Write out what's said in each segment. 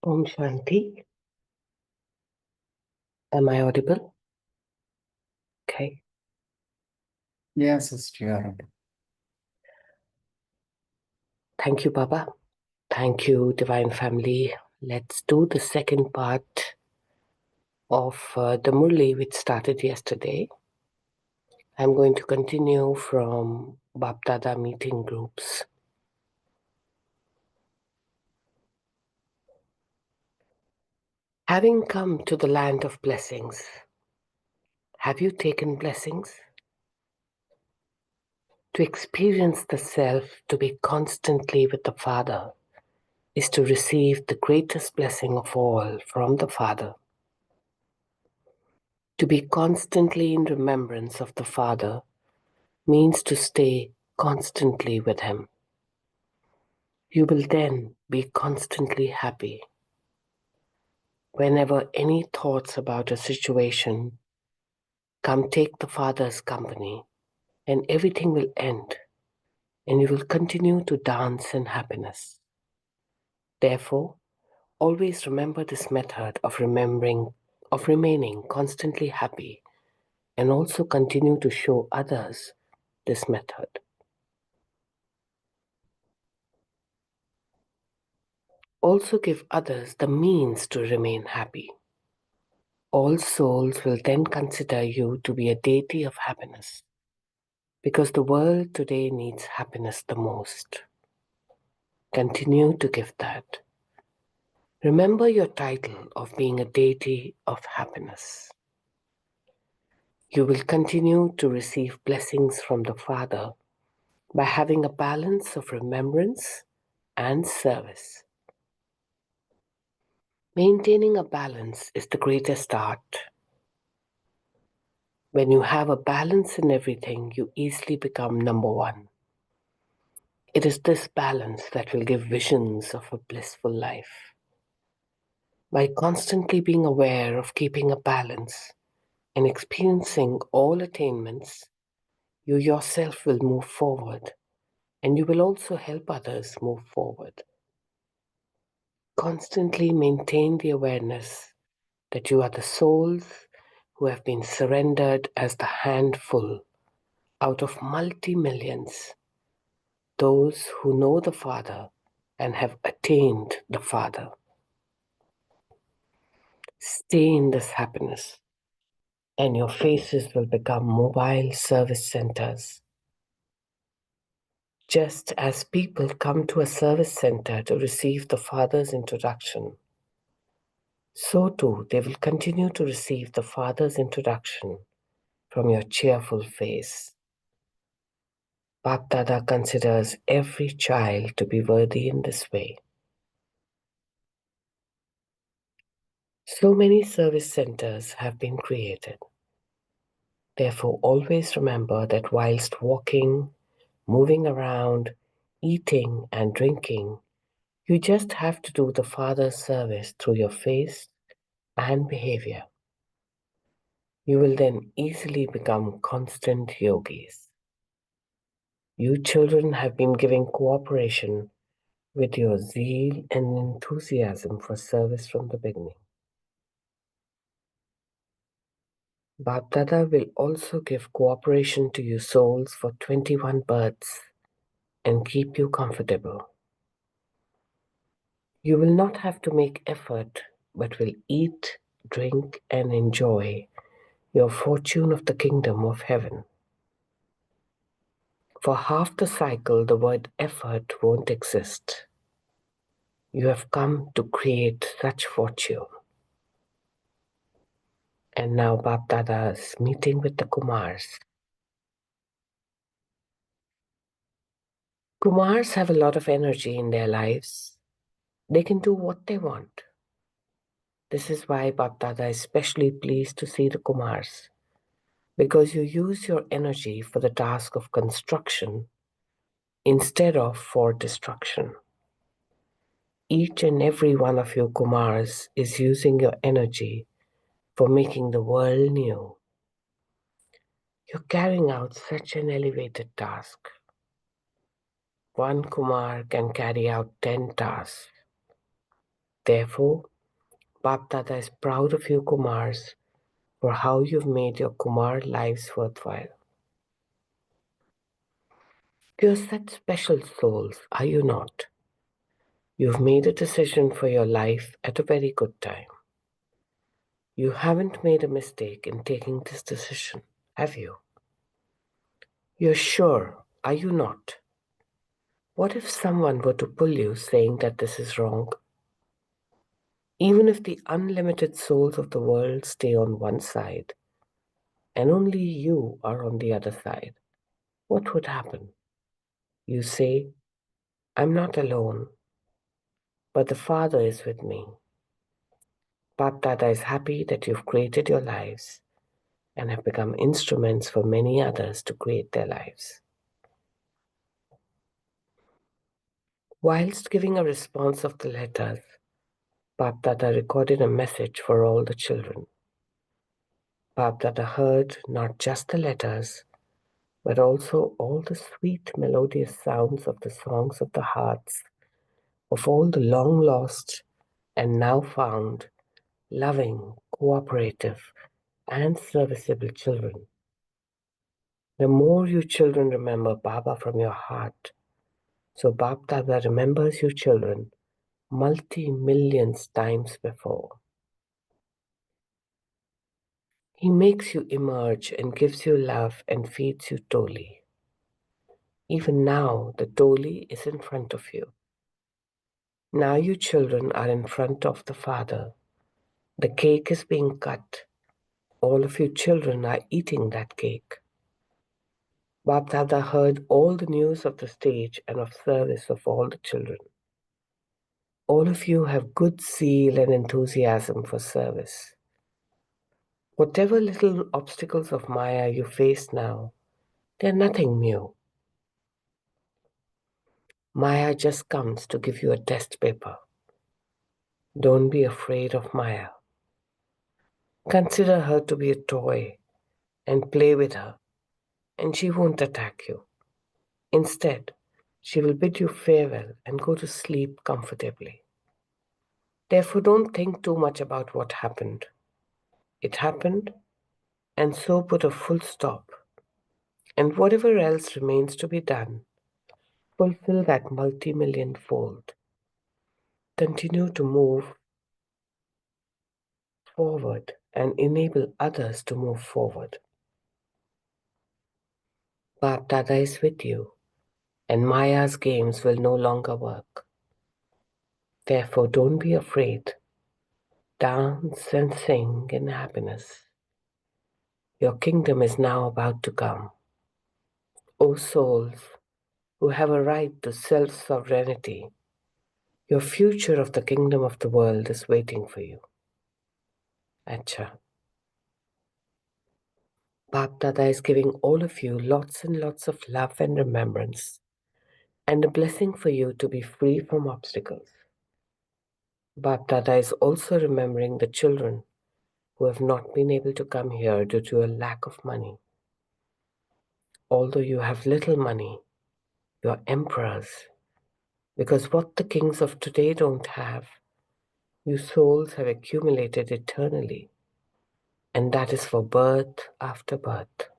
Om Shanti. Am I audible? Okay. Yes, Sister, you're audible. Thank you, Baba. Thank you, Divine Family. Let's do the second part of the Murli which started yesterday. I'm going to continue from Bapdada meeting groups. Having come to the land of blessings, have you taken blessings? To experience the self, to be constantly with the Father, is to receive the greatest blessing of all from the Father. To be constantly in remembrance of the Father means to stay constantly with Him. You will then be constantly happy. Whenever any thoughts about a situation come, take the Father's company, and everything will end, and you will continue to dance in happiness. Therefore, always remember this method of remaining constantly happy, and also continue to show others this method. Also give others the means to remain happy. All souls will then consider you to be a deity of happiness, because the world today needs happiness the most. Continue to give that. Remember your title of being a deity of happiness. You will continue to receive blessings from the Father by having a balance of remembrance and service. Maintaining a balance is the greatest art. When you have a balance in everything, you easily become number one. It is this balance that will give visions of a blissful life. By constantly being aware of keeping a balance and experiencing all attainments, you yourself will move forward, and you will also help others move forward. Constantly maintain the awareness that you are the souls who have been surrendered as the handful out of multi-millions, those who know the Father and have attained the Father. Stay in this happiness, and your faces will become mobile service centers. Just as people come to a service center to receive the Father's introduction, so too they will continue to receive the Father's introduction from your cheerful face. Bapdada considers every child to be worthy in this way. So many service centers have been created. Therefore, always remember that whilst walking, moving around, eating and drinking, you just have to do the Father's service through your face and behavior. You will then easily become constant yogis. You children have been giving cooperation with your zeal and enthusiasm for service from the beginning. Bapdada will also give cooperation to you souls for 21 births and keep you comfortable. You will not have to make effort, but will eat, drink, and enjoy your fortune of the kingdom of heaven. For half the cycle, the word effort won't exist. You have come to create such fortune. And now Bapdada's meeting with the Kumars. Kumars have a lot of energy in their lives. They can do what they want. This is why Bapdada is especially pleased to see the Kumars, because you use your energy for the task of construction instead of for destruction. Each and every one of you Kumars is using your energy for making the world new. You're carrying out such an elevated task. One Kumar can carry out 10 tasks. Therefore, Bap Dada is proud of you Kumars for how you've made your Kumar lives worthwhile. You're such special souls, are you not? You've made a decision for your life at a very good time. You haven't made a mistake in taking this decision, have you? You're sure, are you not? What if someone were to pull you saying that this is wrong? Even if the unlimited souls of the world stay on one side and only you are on the other side, what would happen? You say, I'm not alone, but the Father is with me. Bap Dada is happy that you've created your lives and have become instruments for many others to create their lives. Whilst giving a response of the letters, Bap Dada recorded a message for all the children. Bap Dada heard not just the letters, but also all the sweet melodious sounds of the songs of the hearts of all the long lost and now found loving, cooperative, and serviceable children. The more you children remember Baba from your heart, so Bap Dada remembers you children multi-millions times before. He makes you emerge and gives you love and feeds you toli. Even now, the toli is in front of you. Now you children are in front of the Father. The cake is being cut. All of you children are eating that cake. Bap Dada heard all the news of the stage and of service of all the children. All of you have good zeal and enthusiasm for service. Whatever little obstacles of Maya you face now, they're nothing new. Maya just comes to give you a test paper. Don't be afraid of Maya. Consider her to be a toy and play with her, and she won't attack you. Instead, she will bid you farewell and go to sleep comfortably. Therefore, don't think too much about what happened. It happened, and so put a full stop. And whatever else remains to be done, fulfill that multi-million fold. Continue to move forward and enable others to move forward. Bap Dada is with you, and Maya's games will no longer work. Therefore, don't be afraid. Dance and sing in happiness. Your kingdom is now about to come. O souls who have a right to self-sovereignty, your future of the kingdom of the world is waiting for you. Acha. Bap Dada is giving all of you lots and lots of love and remembrance, and a blessing for you to be free from obstacles. Bap Dada is also remembering the children who have not been able to come here due to a lack of money. Although you have little money, you are emperors, because what the kings of today don't have, you souls have accumulated eternally, and that is for birth after birth.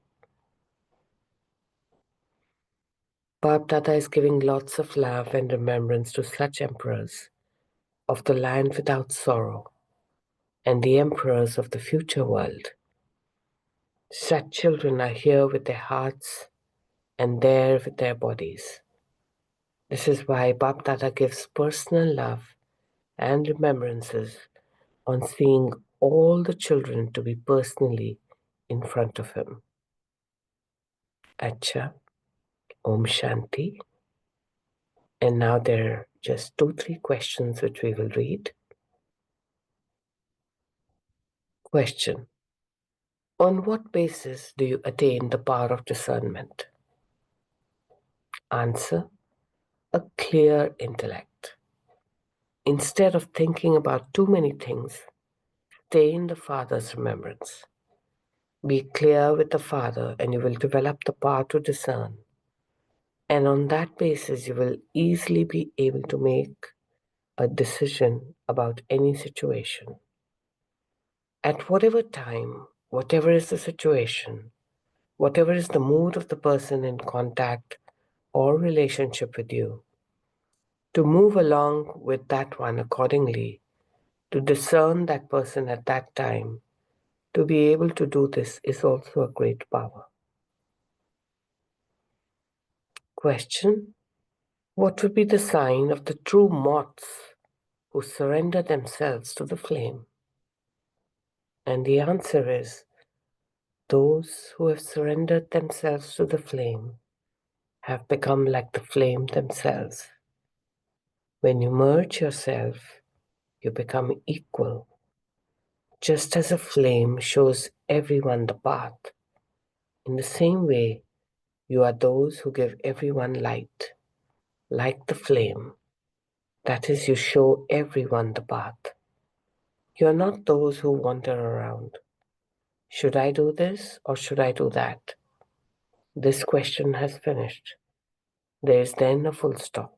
Bap Dada is giving lots of love and remembrance to such emperors of the land without sorrow and the emperors of the future world. Such children are here with their hearts and there with their bodies. This is why Bap Dada gives personal love and remembrances on seeing all the children to be personally in front of him. Acha, Om Shanti. And now there are just 2-3 questions which we will read. Question. On what basis do you attain the power of discernment? Answer. A clear intellect. Instead of thinking about too many things, stay in the Father's remembrance. Be clear with the Father and you will develop the power to discern. And on that basis, you will easily be able to make a decision about any situation. At whatever time, whatever is the situation, whatever is the mood of the person in contact or relationship with you, to move along with that one accordingly, to discern that person at that time, to be able to do this is also a great power. Question: what would be the sign of the true moths who surrender themselves to the flame? And the answer is, those who have surrendered themselves to the flame have become like the flame themselves. When you merge yourself, you become equal. Just as a flame shows everyone the path, in the same way, you are those who give everyone light, like the flame. That is, you show everyone the path. You are not those who wander around. Should I do this or should I do that? This question has finished. There is then a full stop.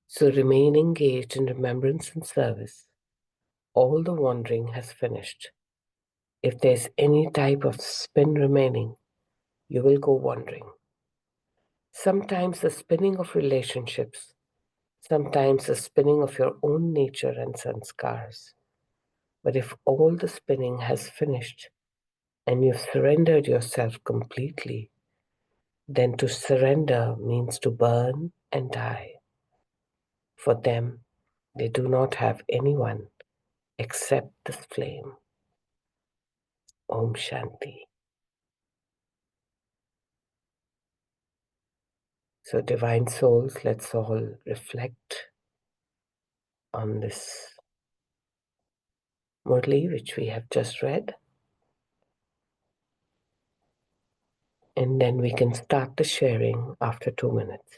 So remain engaged in remembrance and service. All the wandering has finished. If there's any type of spin remaining, you will go wandering. Sometimes the spinning of relationships, sometimes the spinning of your own nature and sanskars. But if all the spinning has finished and you've surrendered yourself completely, then to surrender means to burn and die. For them, they do not have anyone except this flame. Om Shanti. So, divine souls, let's all reflect on this Murli, which we have just read. And then we can start the sharing after 2 minutes.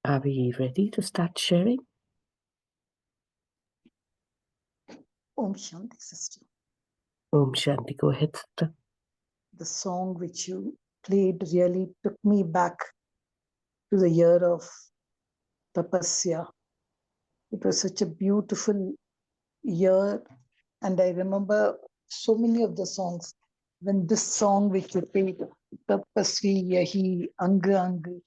Are we ready to start sharing? Om Shanti, sister. Om Shanti. Go ahead, sister. The song which you played really took me back to the year of Tapasya. It was such a beautiful year, and I remember so many of the songs. When this song which you played, Tapasvi Yahi Ang Ang,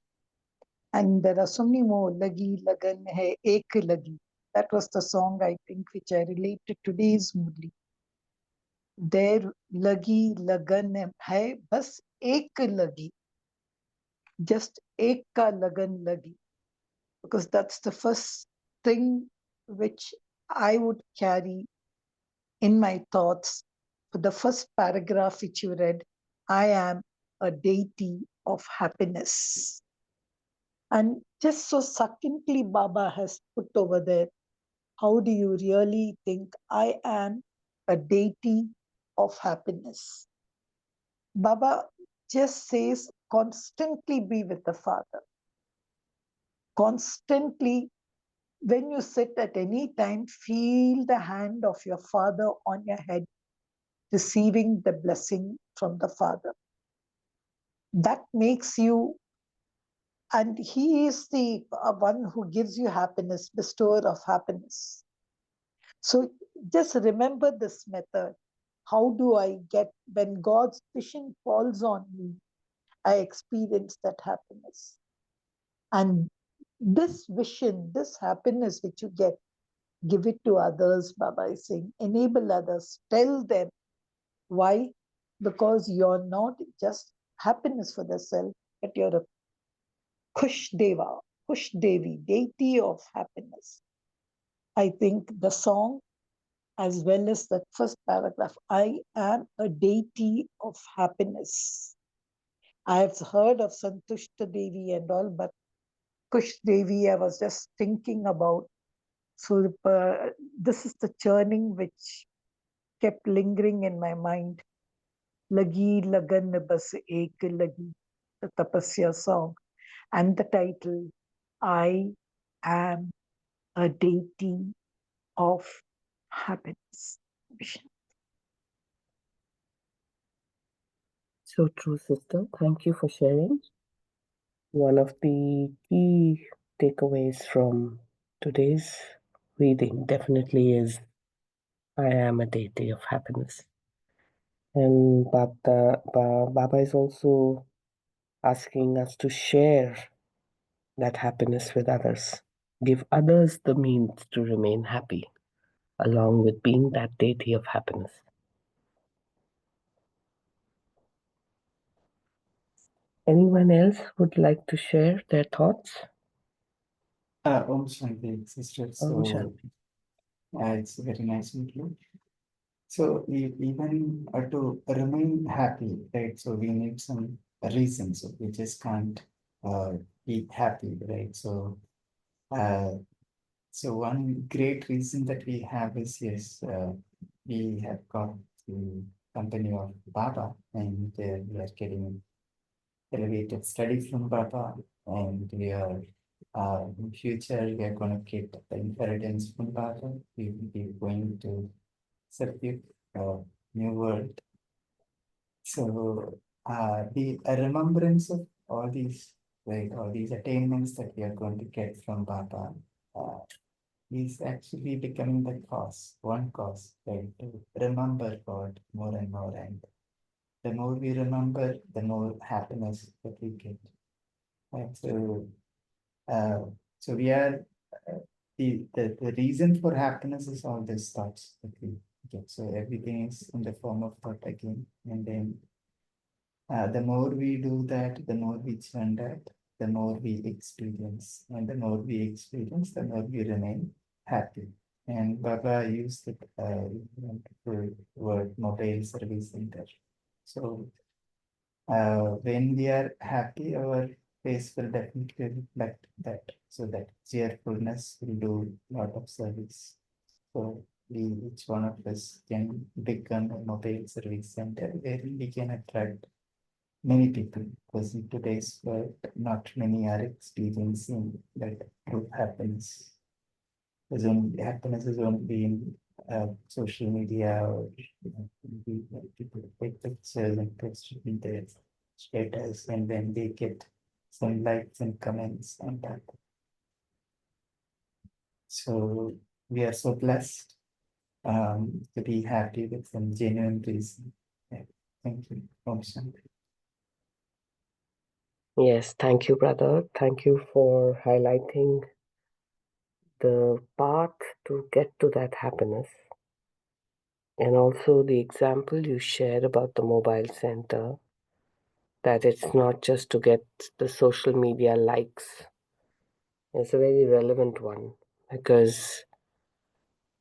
and there are so many more, Lagi Lagan Hai Ek Lagi. That was the song I think which I relate to today's Murli. There Lagi Lagan Hai Bas Ek Lagi. Just Ek Ka Lagan Lagi. Because that's the first thing which I would carry in my thoughts. For the first paragraph which you read, I am a deity of happiness. And just so succinctly, Baba has put over there, how do you really think I am a deity of happiness? Baba just says, constantly be with the Father. Constantly, when you sit at any time, feel the hand of your Father on your head, receiving the blessing from the Father. That makes you, and He is the one who gives you happiness, bestower of happiness. So just remember this method. How do I get, when God's vision falls on me, I experience that happiness. And this vision, this happiness which you get, give it to others, Baba is saying. Enable others, tell them. Why? Because you're not just happiness for the self, but you're a Kush Deva, Kush Devi, deity of happiness. I think the song, as well as that first paragraph, I am a deity of happiness. I have heard of Santushta Devi and all, but Kush Devi, I was just thinking about. So this is the churning which kept lingering in my mind. Lagi Lagan Bas Ek Lagi, the Tapasya song, and the title, I am a deity of happiness. So true, sister. Thank you for sharing. One of the key takeaways from today's reading definitely is I am a deity of happiness. And Baba is also asking us to share that happiness with others. Give others the means to remain happy, along with being that deity of happiness. Anyone else would like to share their thoughts? Om Shanti, sister. Om So Shanti. it's very nice to meet you. So even to remain happy, right? So we need some reasons. So we just can't be happy, right? Uh, so one great reason that we have is yes, we have got the company of Baba, and we are getting elevated study from Baba, and we are in future we are going to get the inheritance from Baba. We will be going to circuit new world. So the remembrance of all these, like all these attainments that we are going to get from Baba uh, is actually becoming the cause, one cause, right? To remember God more and more, and the more we remember, the more happiness that we get. Right? Uh, so we are the reason for happiness is all these thoughts that we get. So everything is in the form of thought again, and then the more we do that, the more we churn that, the more we experience, and the more we experience, the more we remain happy. And Baba used the wonderful word mobile service center. So when we are happy, our face will definitely reflect that. So that cheerfulness will do a lot of service. So each one of us can become a mobile service center where we can attract many people, because in today's world, not many are experiencing that true happiness. Happiness is only in social media, or people take pictures and post it in their status, and then they get some likes and comments on that. So we are so blessed to be happy with some genuine reason. Yeah. Thank you. Om Shanti. Yes, thank you, brother. Thank you for highlighting the path to get to that happiness. And also the example you shared about the mobile center, that it's not just to get the social media likes. It's a very relevant one because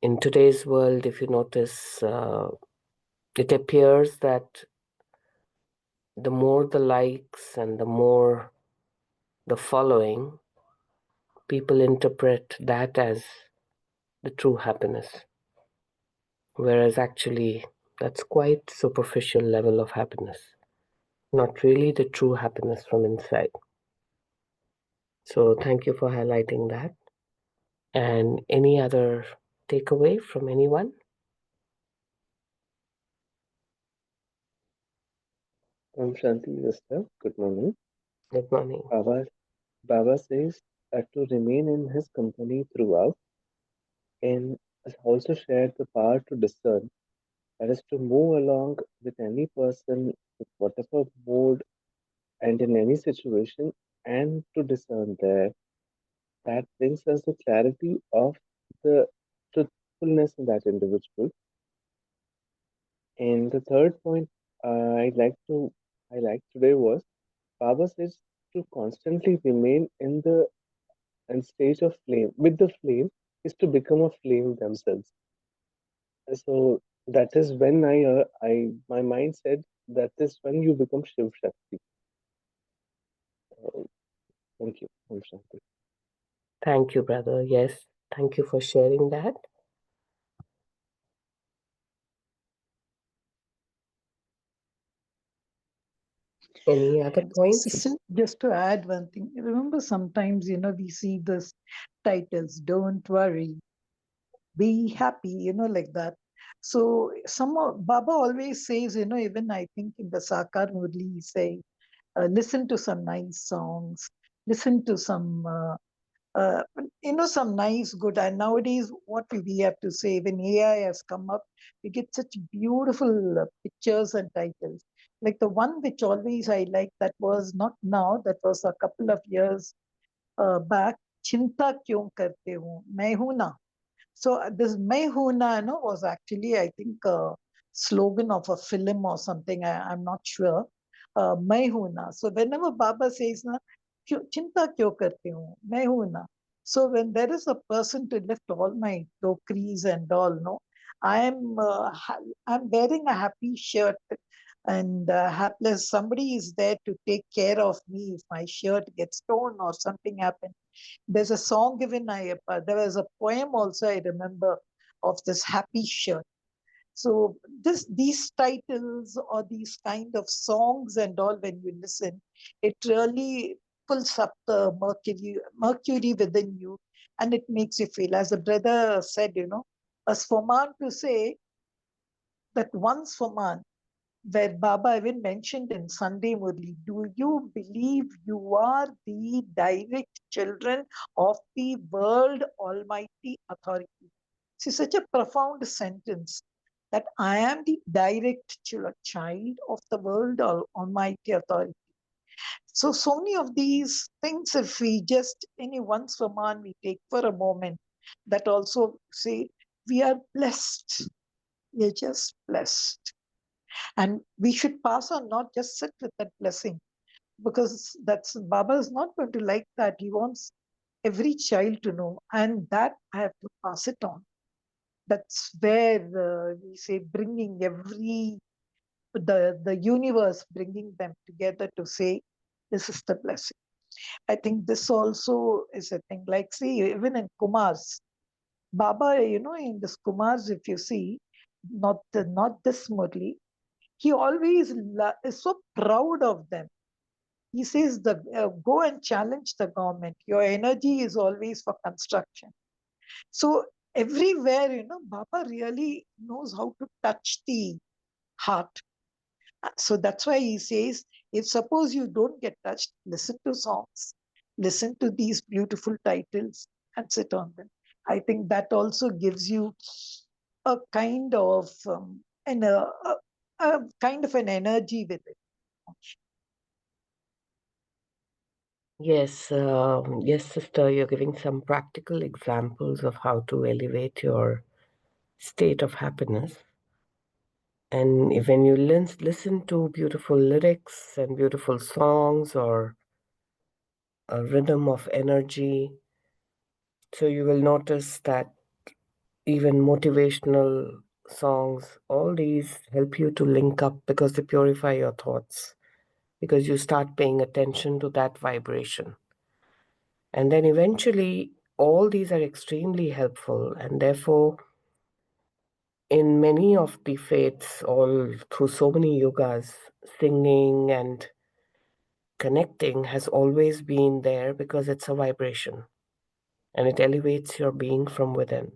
in today's world, if you notice, it appears that the more the likes and the more the following, people interpret that as the true happiness. Whereas actually, that's quite superficial level of happiness, not really the true happiness from inside. So thank you for highlighting that. And any other takeaway from anyone? Om Shanti Sister, good morning. Good morning. Baba says to remain in his company throughout and has also shared the power to discern, that is to move along with any person with whatever mood and in any situation and to discern there. That brings us the clarity of the truthfulness in that individual. And the third point I'd like to highlight today was Baba says to constantly remain in the stage of flame with the flame is to become a flame themselves. So that is when my mind said that is when you become Shiv Shakti. Thank you. Om Shanti. Thank you, brother. Yes, thank you for sharing that. Any other points? Sister, just to add one thing, remember sometimes, we see this titles, don't worry, be happy, like that. So Baba always says, even I think in the Sakar Murli, he say, listen to some nice songs, listen to some, some nice, good. And nowadays, what we have to say, when AI has come up, we get such beautiful pictures and titles. Like the one which always I like, that was not now, that was a couple of years back, Chinta Kyun Karte Hu, Main Hu Na. So this Main Hu Na, was actually, I think, a slogan of a film or something. I'm not sure. Main Hu Na. So whenever Baba says, na, Chinta kyo karte hu, Main Hu Na. So when there is a person to lift all my tokeries and all, no, I'm wearing a happy shirt and hapless. Somebody is there to take care of me if my shirt gets torn or something happens. There's a song given, there was a poem also I remember of this happy shirt. So these titles or these kind of songs and all, when you listen, it really pulls up the mercury within you, and it makes you feel, as the brother said, as Foman to say that once Foman, where Baba even mentioned in Sunday Murli, do you believe you are the direct children of the world Almighty Authority? See, such a profound sentence, that I am the direct child of the world Almighty Authority. So many of these things, if we just, any once a month, we take for a moment, that also say, we are blessed. We are just blessed. And we should pass on, not just sit with that blessing, because that's Baba is not going to like that. He wants every child to know, and that I have to pass it on. That's where we say bringing the universe, bringing them together to say, this is the blessing. I think this also is a thing. Like, see, even in Kumars, Baba, in this Kumars, if you see, not this Murli, he always is so proud of them. He says, go and challenge the government. Your energy is always for construction. So everywhere, Baba really knows how to touch the heart. So that's why he says, if suppose you don't get touched, listen to songs, listen to these beautiful titles and sit on them. I think that also gives you a kind of a kind of an energy with it. Yes, yes, sister, you're giving some practical examples of how to elevate your state of happiness. And when you listen to beautiful lyrics and beautiful songs or a rhythm of energy, so you will notice that even motivational songs, all these help you to link up because they purify your thoughts, because you start paying attention to that vibration. And then eventually, all these are extremely helpful, and therefore, in many of the faiths, all through so many yogas, singing and connecting has always been there because it's a vibration and it elevates your being from within.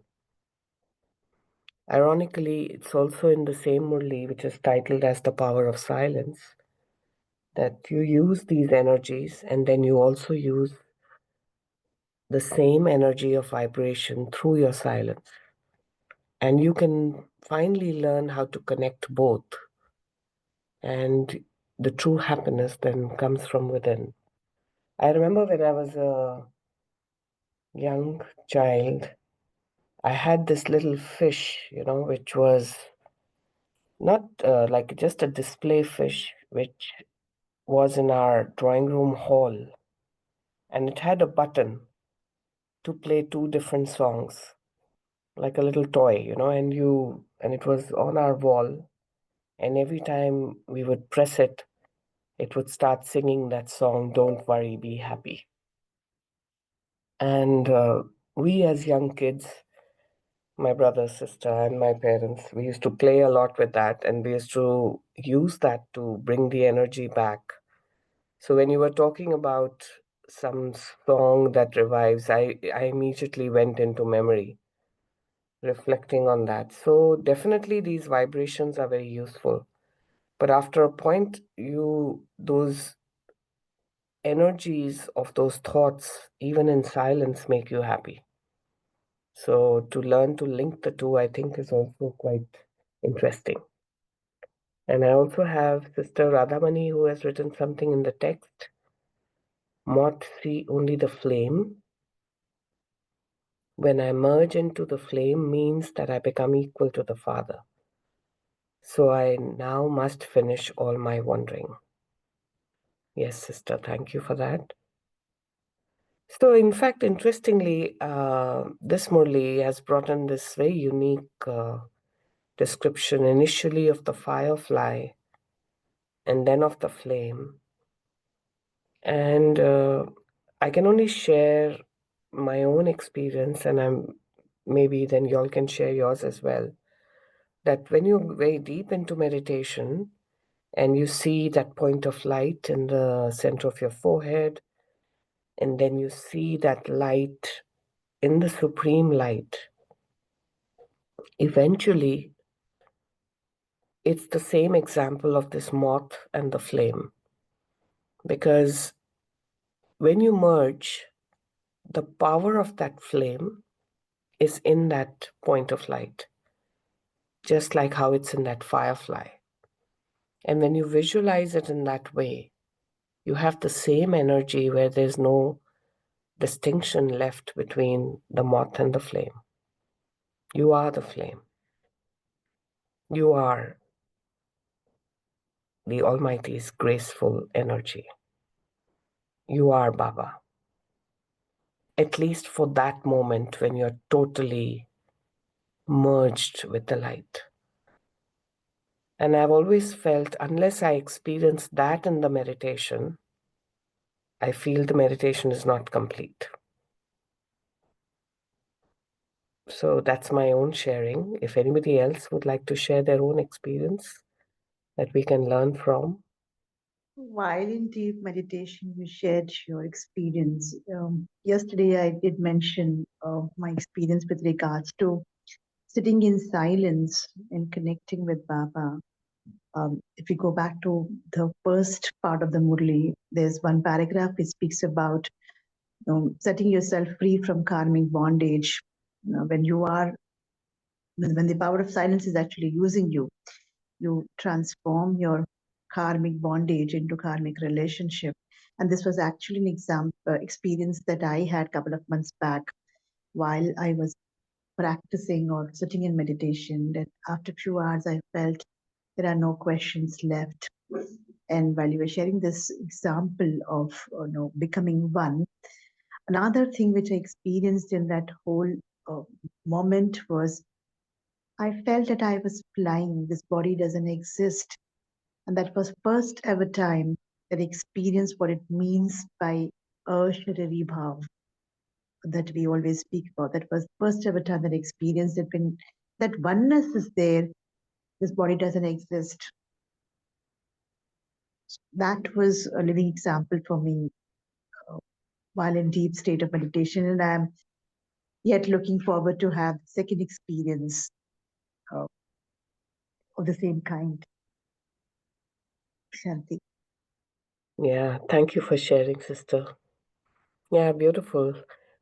Ironically, it's also in the same Murli, which is titled as The Power of Silence, that you use these energies and then you also use the same energy of vibration through your silence. And you can finally learn how to connect both. And the true happiness then comes from within. I remember when I was a young child, I had this little fish, which was not like just a display fish, which was in our drawing room hall. And it had a button to play two different songs, like a little toy, and it was on our wall. And every time we would press it, it would start singing that song, Don't Worry, Be Happy. And we as young kids, my brother, sister, and my parents, we used to play a lot with that, and we used to use that to bring the energy back. So when you were talking about some song that revives, I immediately went into memory, reflecting on that. So definitely these vibrations are very useful. But after a point, those energies of those thoughts, even in silence, make you happy. So to learn to link the two, I think is also quite interesting. And I also have Sister Radhamani who has written something in the text. Moth see only the flame. When I merge into the flame means that I become equal to the Father. So I now must finish all my wandering. Yes, sister, thank you for that. So, in fact, interestingly, this Murli has brought in this very unique description initially of the firefly and then of the flame. And I can only share my own experience, and maybe then y'all can share yours as well. That when you're very deep into meditation and you see that point of light in the center of your forehead, and then you see that light in the supreme light, eventually it's the same example of this moth and the flame. Because when you merge, the power of that flame is in that point of light, just like how it's in that firefly. And when you visualize it in that way, you have the same energy where there's no distinction left between the moth and the flame. You are the flame. You are the Almighty's graceful energy. You are Baba. At least for that moment when you're totally merged with the light. And I've always felt, unless I experience that in the meditation, I feel the meditation is not complete. So that's my own sharing. If anybody else would like to share their own experience that we can learn from. While in deep meditation, you shared your experience. Yesterday, I did mention my experience with regards to sitting in silence and connecting with Baba. If we go back to the first part of the Murli, there's one paragraph which speaks about setting yourself free from karmic bondage. When you are, when the power of silence is actually using you, you transform your karmic bondage into karmic relationship. And this was actually an experience that I had a couple of months back while I was practicing or sitting in meditation. That after a few hours, I felt there are no questions left. And while you were sharing this example of becoming one, another thing which I experienced in that whole moment was I felt that I was flying. This body doesn't exist. And that was first ever time that I experienced what it means by Asharari Bhav that we always speak about. That was first ever time that I experienced it when that oneness is there, this body doesn't exist. That was a living example for me while in deep state of meditation. And I'm yet looking forward to have second experience uh, of the same kind. Shanti. Yeah, thank you for sharing, sister. Yeah, beautiful.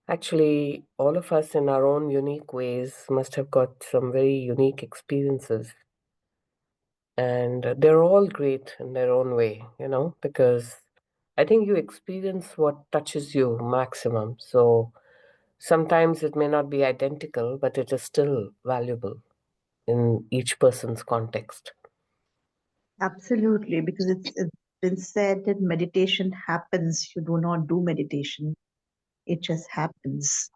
Actually, all of us in our own unique ways must have got some very unique experiences. And they're all great in their own way, because I think you experience what touches you maximum. So sometimes it may not be identical, but it is still valuable in each person's context. Absolutely, because it's been said that meditation happens. You do not do meditation. It just happens.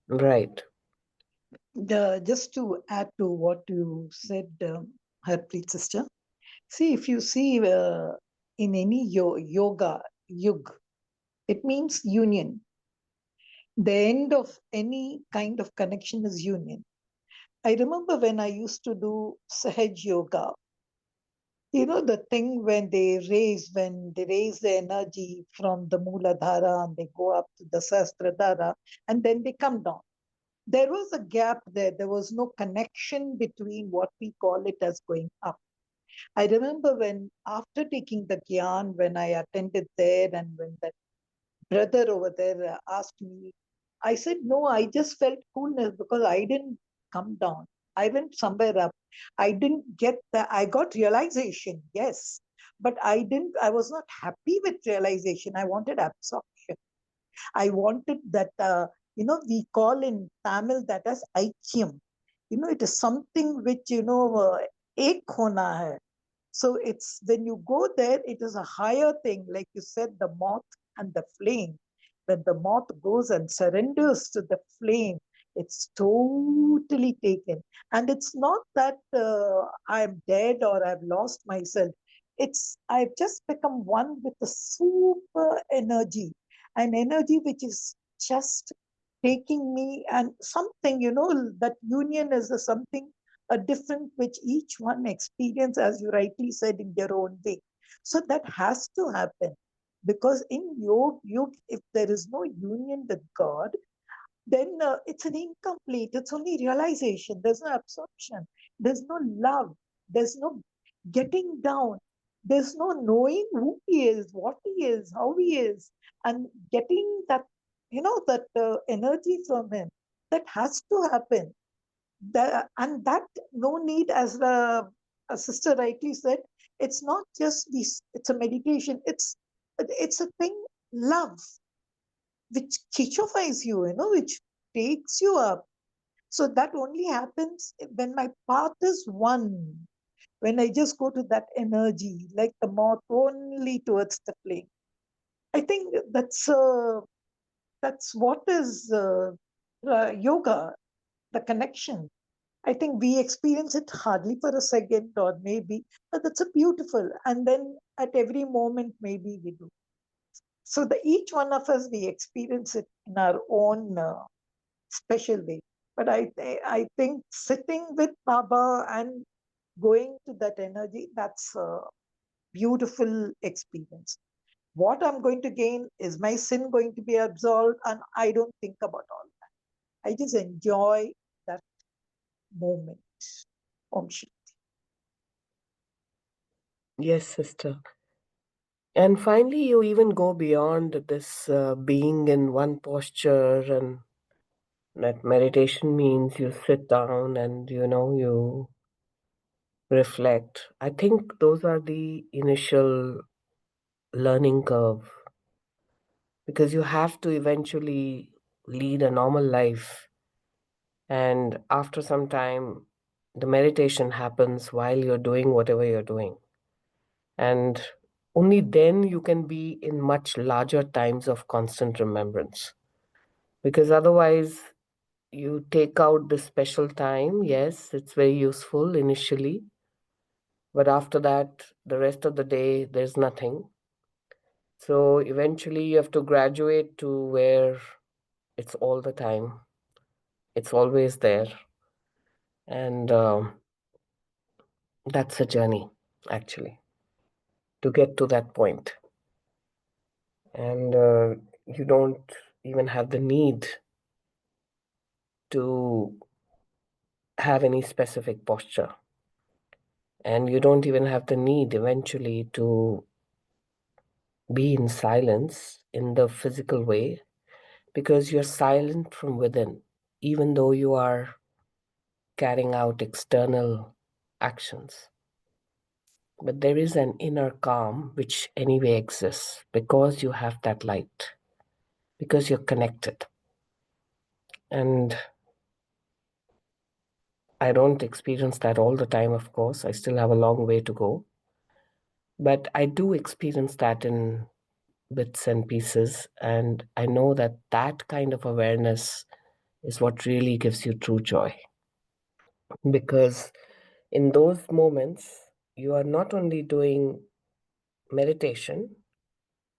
Right. Just to add to what you said, Harpreet sister, see, if you see in any yoga, yug, it means union. The end of any kind of connection is union. I remember when I used to do Sahaj Yoga, the thing when they raise the energy from the Mooladhara and they go up to the Sahasradhara and then they come down. There was a gap there. There was no connection between what we call it as going up. I remember when, after taking the Gyan, when I attended there and when that brother over there asked me, I said, no, I just felt coolness because I didn't come down. I went somewhere up. I didn't get that. I got realization, yes, but I was not happy with realization. I wanted absorption. I wanted that, we call in Tamil that as aikyam. It is something which, ek hona hai. So it's when you go there, it is a higher thing. Like you said, the moth and the flame. When the moth goes and surrenders to the flame, it's totally taken. And it's not that I'm dead or I've lost myself. It's I've just become one with the super energy, an energy which is just taking me and something, that union is a something a different which each one experience, as you rightly said, in their own way. So that has to happen because in yoga, if there is no union with God, then it's an incomplete. It's only realization. There's no absorption. There's no love. There's no getting down. There's no knowing who he is, what he is, how he is, and getting that, that energy from him. That has to happen. And that no need, as the sister rightly said, it's not just this. It's a meditation. It's a thing. Love which chichifies you, which takes you up. So that only happens when my path is one, when I just go to that energy, like the moth only towards the flame. I think that's what is yoga, the connection. I think we experience it hardly for a second or maybe, but that's a beautiful. And then at every moment, maybe we do. So each one of us, we experience it in our own special way. But I think sitting with Baba and going to that energy, that's beautiful experience. What I'm going to gain is my sin going to be absolved, and I don't think about all that. I just enjoy that moment. Om Shanti. Yes, sister. And finally, you even go beyond this being in one posture, and that meditation means you sit down and you reflect. I think those are the initial learning curve, because you have to eventually lead a normal life. And after some time, the meditation happens while you're doing whatever you're doing. And only then you can be in much larger times of constant remembrance. Because otherwise, you take out the special time. Yes, it's very useful initially. But after that, the rest of the day, there's nothing. So eventually, you have to graduate to where it's all the time, it's always there. And that's a journey, actually, to get to that point. And you don't even have the need to have any specific posture. And you don't even have the need eventually to be in silence in the physical way, because you're silent from within, even though you are carrying out external actions. But there is an inner calm which anyway exists because you have that light, because you're connected. And I don't experience that all the time, of course. I still have a long way to go. But I do experience that in bits and pieces. And I know that that kind of awareness is what really gives you true joy. Because in those moments, you are not only doing meditation,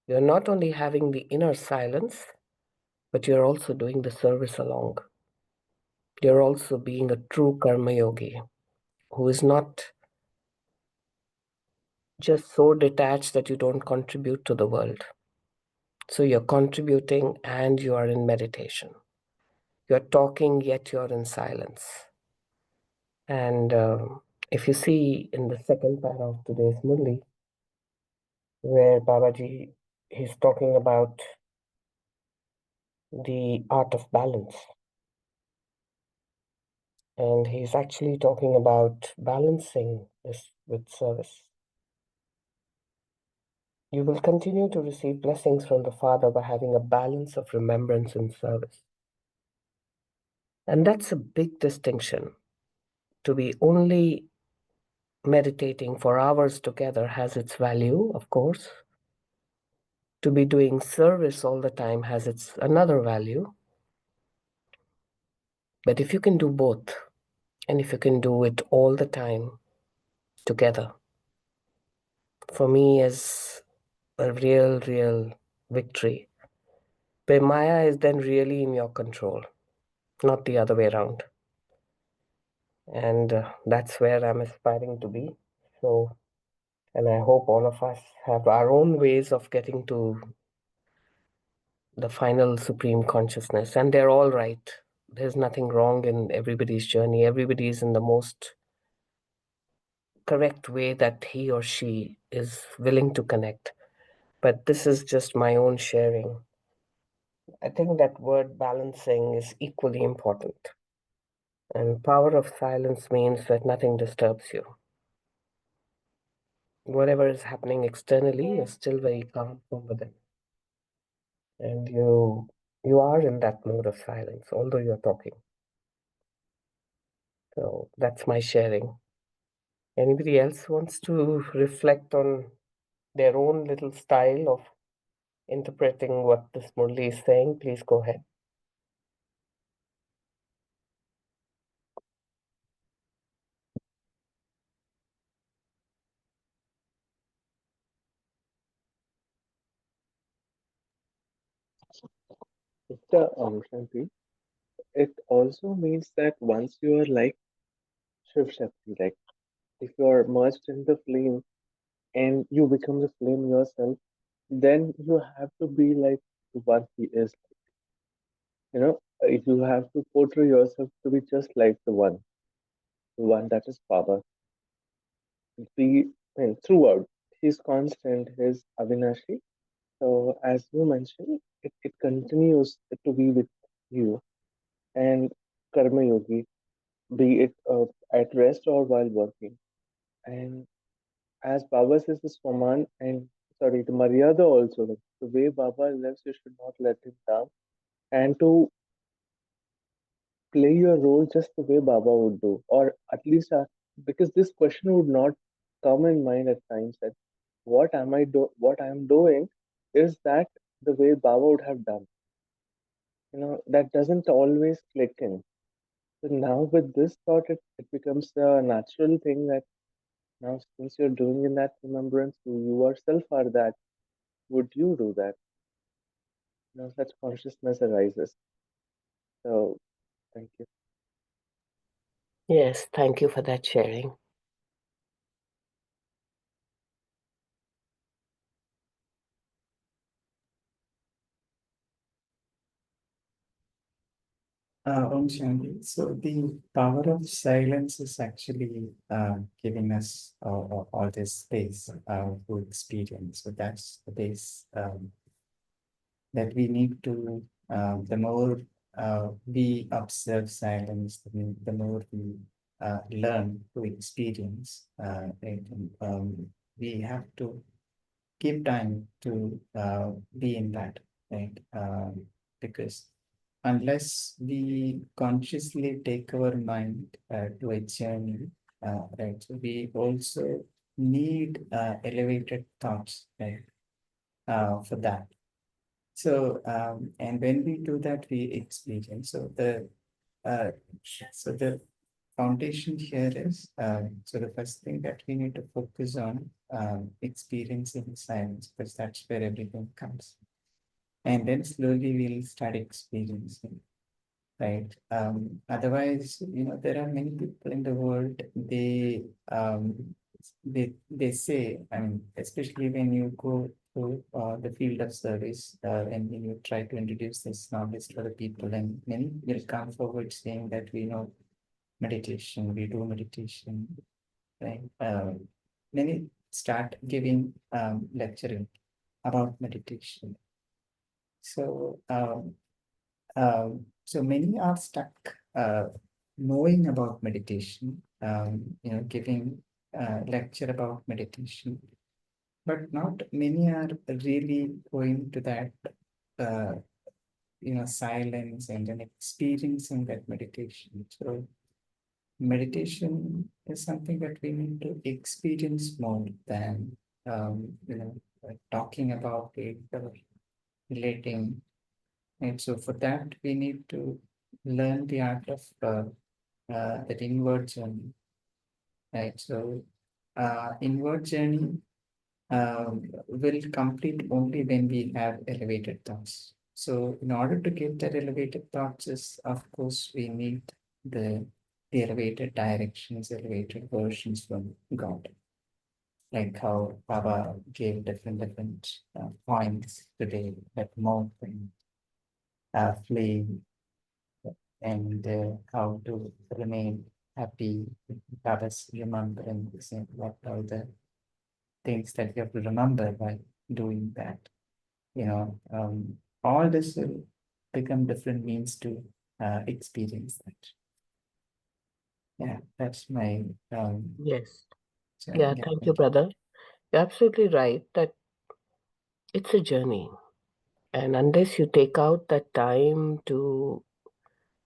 you're not only having the inner silence, but you're also doing the service along. You're also being a true karma yogi who is not just so detached that you don't contribute to the world. So you're contributing and you are in meditation. You're talking, yet you're in silence. And if you see in the second part of today's Murli, where Babaji is talking about the art of balance, and he's actually talking about balancing this with service. You will continue to receive blessings from the Father by having a balance of remembrance and service. And that's a big distinction. To be only meditating for hours together has its value, of course. To be doing service all the time has its another value. But if you can do both, and if you can do it all the time together, for me is a real victory. Where Maya is then really in your control, not the other way around. And that's where I'm aspiring to be. So, and I hope all of us have our own ways of getting to the final supreme consciousness, and they're all right. There's nothing wrong in everybody's journey. Everybody is in the most correct way that he or she is willing to connect. But this is just my own sharing. I think that word balancing is equally important. And power of silence means that nothing disturbs you. Whatever is happening externally, you're still very calm from within. And you are in that mode of silence, although you're talking. So that's my sharing. Anybody else wants to reflect on their own little style of interpreting what this Murli is saying? Please go ahead. Sister Shanti, it also means that once you are like Shiv Shakti, like if you are merged in the flame, and you become the flame yourself, then you have to be like the one he is. You have to portray yourself to be just like the one that is Baba. And throughout, he's constant, he's Avinashi. So, as you mentioned, it continues to be with you. And Karma Yogi, be it at rest or while working. And as Baba says, the Swaman and sorry, the Maryada also, like the way Baba lives, you should not let him down. And to play your role just the way Baba would do, or at least because this question would not come in mind at times that what I am doing is that the way Baba would have done. That doesn't always click in. So now with this thought, it becomes a natural thing that now since you're doing in that remembrance, you yourself are that. Would you do that? Such consciousness arises. So thank you. Yes, thank you for that sharing. Om Shanti. So the power of silence is actually giving us all this space to experience. So that's the base that we need to. The more we observe silence, the more we learn to experience. And, we have to give time to be in that, right? Because unless we consciously take our mind to a journey, right? So we also need elevated thoughts, right? For that. So, and when we do that, we experience. Uh, so the foundation here is, so the first thing that we need to focus on, experiencing silence, because that's where everything comes. And then slowly we'll start experiencing, right? Otherwise, there are many people in the world, they say, I mean, especially when you go to the field of service, and when you try to introduce this knowledge to other people, and many will come forward saying that we know meditation, we do meditation, right? Many start giving lecturing about meditation. So, so many are stuck knowing about meditation, giving lecture about meditation, but not many are really going to that, uh, silence and then experiencing that meditation. So meditation is something that we need to experience more than, talking about it or relating. And so for that, we need to learn the art of that inward journey, right? So inward journey will complete only when we have elevated thoughts. So in order to get that elevated thoughts is, of course, we need the, the elevated directions, elevated versions from God. Like how Baba gave different points today, that more flame, and how to remain happy. Baba's remembrance and what are the things that you have to remember by doing that. All this will become different means to experience that. Yeah, that's my Yes. journey. Yeah, thank you, brother. You're absolutely right that it's a journey. And unless you take out that time to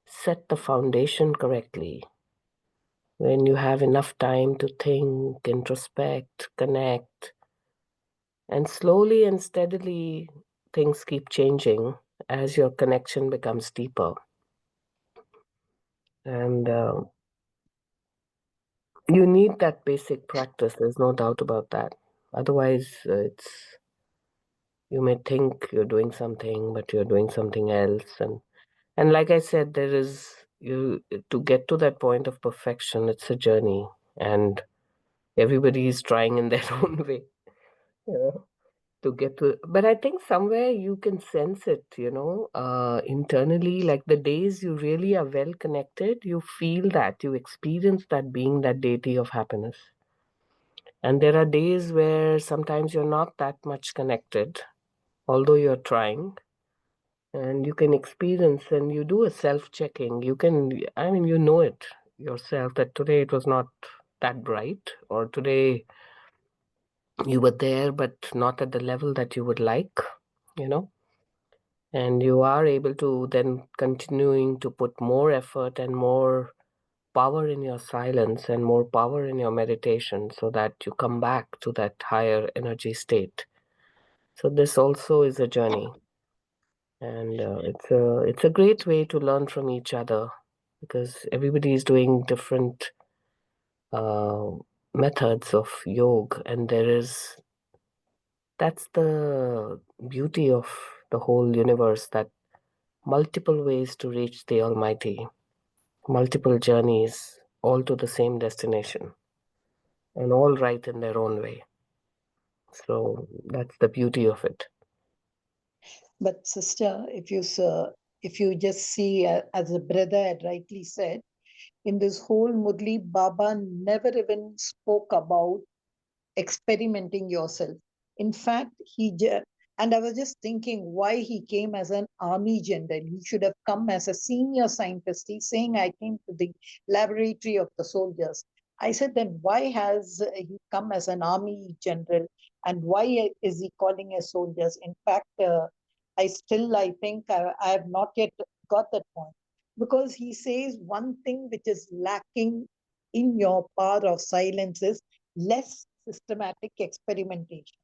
set the foundation correctly, when you have enough time to think, introspect, connect, and slowly and steadily things keep changing as your connection becomes deeper. And you need that basic practice, there's no doubt about that. Otherwise, you may think you're doing something, but you're doing something else. And like I said, there is you to get to that point of perfection, it's a journey, and everybody is trying in their own way. you know, to get to. But I think somewhere you can sense it, internally, like the days you really are well connected, you feel that, you experience that being that deity of happiness. And there are days where sometimes you're not that much connected, although you're trying, and you can experience and you do a self-checking. You can, I mean, you know it yourself that today it was not that bright, or today you were there but not at the level that you would like, you know, and you are able to then continuing to put more effort and more power in your silence and more power in your meditation so that you come back to that higher energy state. So this also is a journey, and it's a great way to learn from each other, because everybody is doing different uh, methods of yoga, and that's the beauty of the whole universe, that multiple ways to reach the Almighty, multiple journeys, all to the same destination, and all right in their own way. So that's the beauty of it. But sister, if you just see, as a brother had rightly said, in this whole Murli, Baba never even spoke about experimenting yourself. In fact, and I was just thinking why he came as an army general. He should have come as a senior scientist. He's saying, I came to the laboratory of the soldiers. I said, then why has he come as an army general? And why is he calling us soldiers? In fact, I think I have not yet got that point. Because he says one thing which is lacking in your power of silence is less systematic experimentation.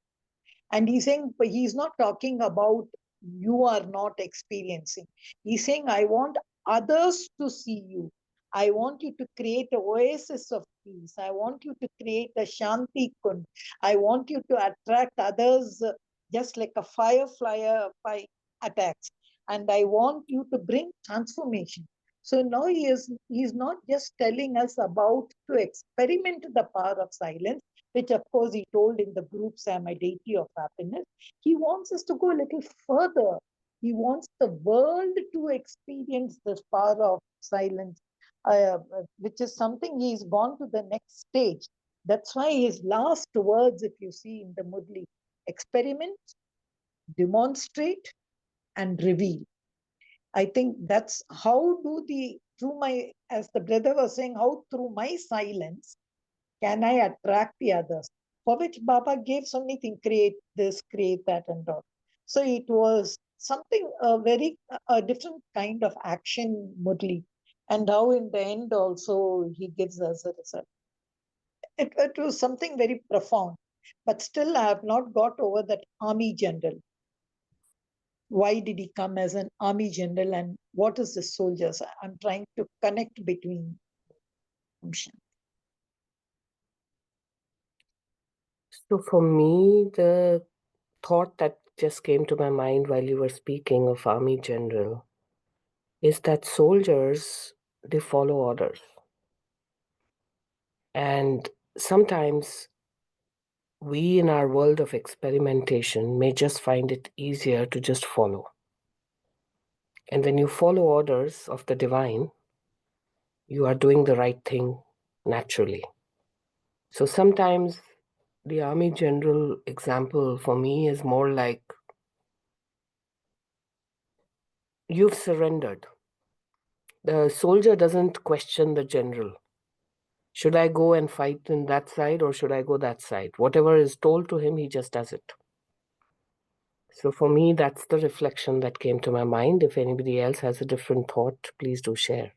And he's saying, but he's not talking about you are not experiencing. He's saying, I want others to see you. I want you to create an oasis of peace. I want you to create a Shanti Kund. I want you to attract others just like a firefly attacks. And I want you to bring transformation. So now he's not just telling us about to experiment the power of silence, which of course he told in the group Sam, a deity of happiness. He wants us to go a little further. He wants the world to experience this power of silence, which is something he's gone to the next stage. That's why his last words, if you see in the Murli, experiment, demonstrate, and reveal. I think that's how do through my, as the brother was saying, how through my silence can I attract the others? For which Baba gave so many things, create this, create that, and all. So it was something a different kind of action, Murli, and how in the end also he gives us a result. It was something very profound, but still I have not got over that army general. Why did he come as an army general, and what is the soldiers? I'm trying to connect between them. So for me, the thought that just came to my mind while you were speaking of Army General is that soldiers, they follow orders. And sometimes we in our world of experimentation may just find it easier to just follow. And when you follow orders of the divine, you are doing the right thing naturally. So sometimes the Army General example for me is more like you've surrendered. The soldier doesn't question the general. Should I go and fight in that side or should I go that side? Whatever is told to him, he just does it. So for me, that's the reflection that came to my mind. If anybody else has a different thought, please do share.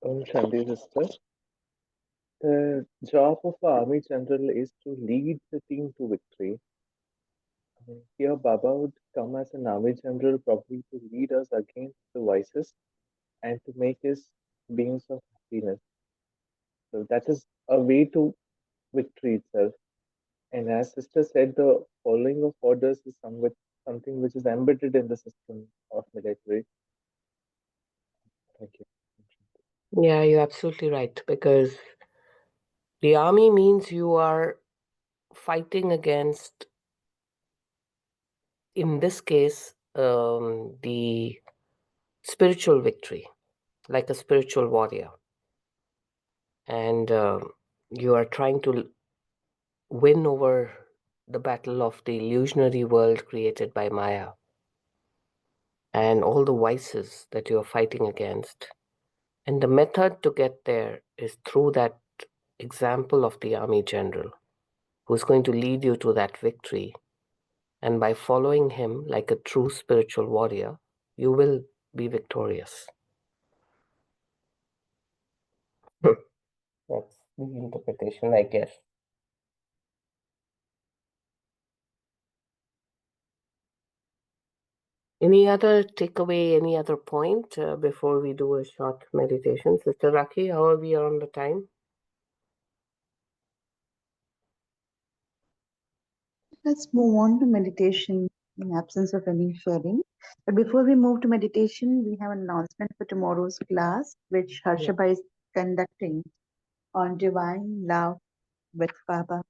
Shanti sister, the job of an army general is to lead the team to victory. Here, Baba would come as an army general, probably to lead us against the vices and to make us beings of happiness. So that is a way to victory itself. And as sister said, the following of orders is somewhat something which is embedded in the system of military. Thank you. Yeah, you're absolutely right. Because the army means you are fighting against, in this case, the spiritual victory, like a spiritual warrior. And you are trying to win over the battle of the illusionary world created by Maya and all the vices that you are fighting against. And the method to get there is through that example of the army general who's going to lead you to that victory. And by following him like a true spiritual warrior, you will be victorious. That's the interpretation, I guess. Any other takeaway, any other point before we do a short meditation? Sister Raki, how are we on the time? Let's move on to meditation in absence of any sharing. But before we move to meditation, we have an announcement for tomorrow's class, which Harshabha is conducting on divine love with Baba.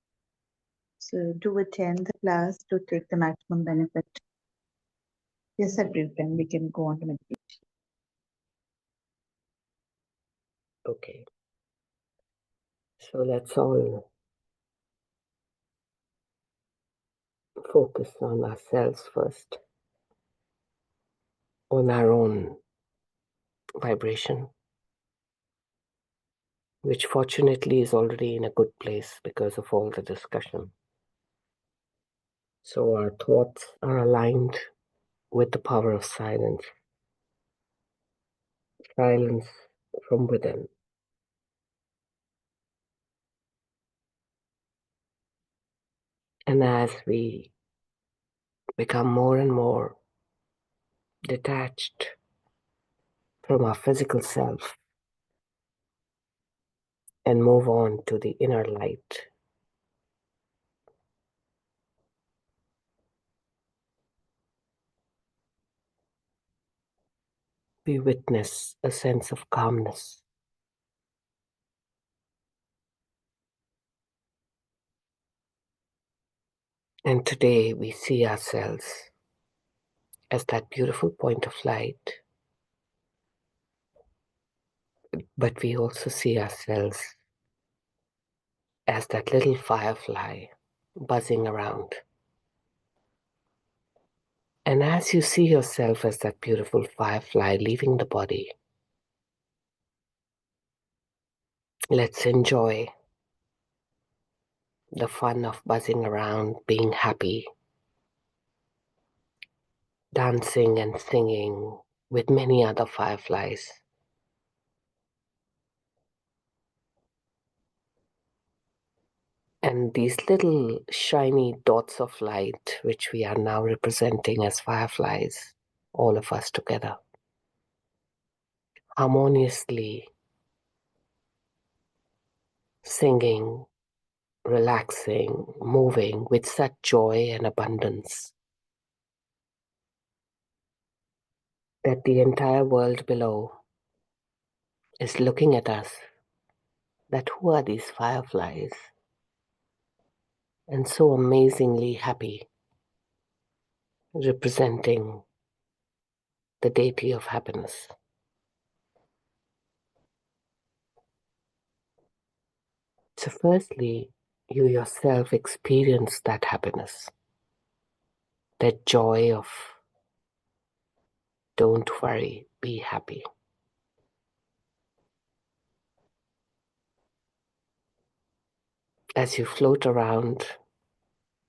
So do attend the class to take the maximum benefit. Yes, at brief time we can go on to meditation. Okay. So let's all focus on ourselves first, on our own vibration, which fortunately is already in a good place because of all the discussion. So our thoughts are aligned with the power of silence, silence from within. And as we become more and more detached from our physical self and move on to the inner light, we witness a sense of calmness. And today we see ourselves as that beautiful point of light, but we also see ourselves as that little firefly buzzing around. And as you see yourself as that beautiful firefly leaving the body, let's enjoy the fun of buzzing around, being happy, dancing and singing with many other fireflies. And these little shiny dots of light, which we are now representing as fireflies, all of us together, harmoniously singing, relaxing, moving with such joy and abundance that the entire world below is looking at us, that who are these fireflies? And so amazingly happy, representing the deity of happiness. So firstly, you yourself experience that happiness, that joy of don't worry, be happy. As you float around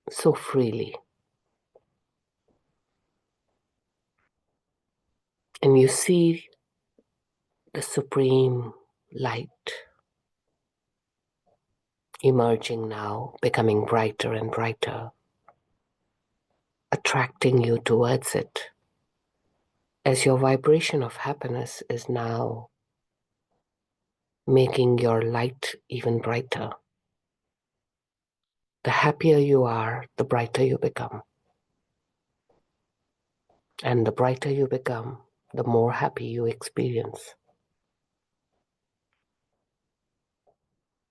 so freely, and you see the supreme light emerging now, becoming brighter and brighter, attracting you towards it, as your vibration of happiness is now making your light even brighter. The happier you are, the brighter you become. And the brighter you become, the more happy you experience.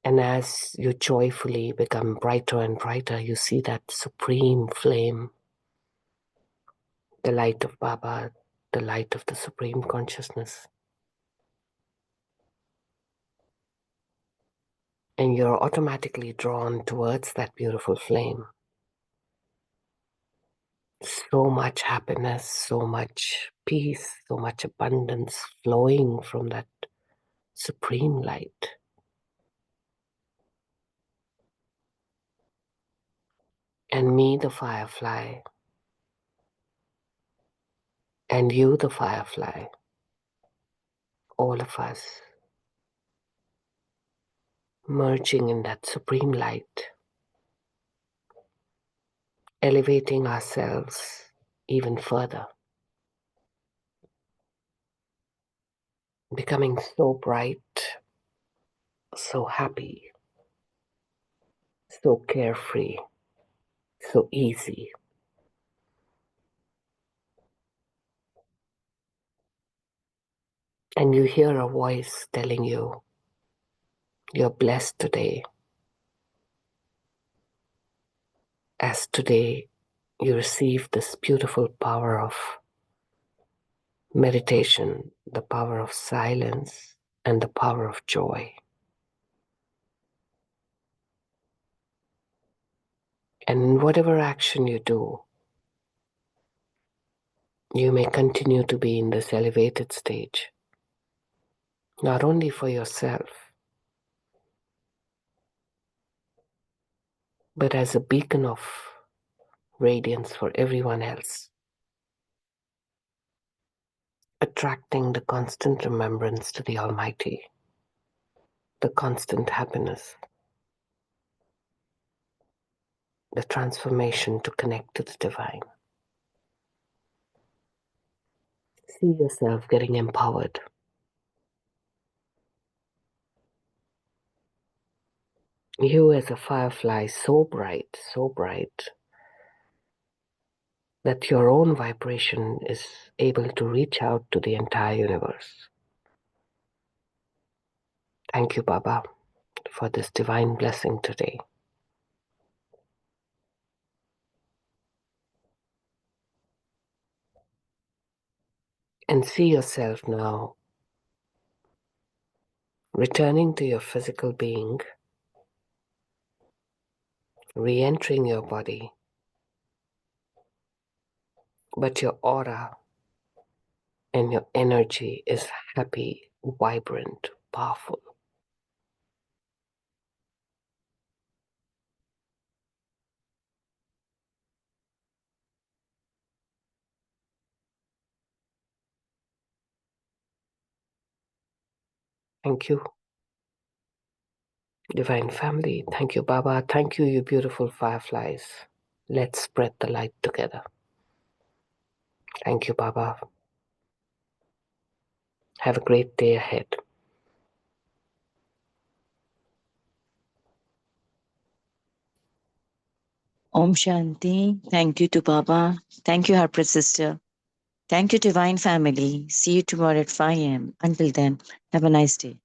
And as you joyfully become brighter and brighter, you see that supreme flame, the light of Baba, the light of the Supreme Consciousness. And you're automatically drawn towards that beautiful flame. So much happiness, so much peace, so much abundance flowing from that supreme light. And me, the firefly, and you, the firefly, all of us merging in that supreme light, elevating ourselves even further, becoming so bright, so happy, so carefree, so easy. And you hear a voice telling you, you're blessed today, as today you receive this beautiful power of meditation, the power of silence, and the power of joy. And whatever action you do, you may continue to be in this elevated stage, not only for yourself, but as a beacon of radiance for everyone else, attracting the constant remembrance to the Almighty, the constant happiness, the transformation to connect to the divine. See yourself getting empowered. You as a firefly, so bright, that your own vibration is able to reach out to the entire universe. Thank you, Baba, for this divine blessing today. And see yourself now returning to your physical being, re-entering your body, but your aura and your energy is happy, vibrant, powerful. Thank you, Divine Family. Thank you, Baba. Thank you, you beautiful fireflies. Let's spread the light together. Thank you, Baba. Have a great day ahead. Om Shanti. Thank you to Baba. Thank you, Harpreet Sister. Thank you, Divine Family. See you tomorrow at 5 a.m. Until then, have a nice day.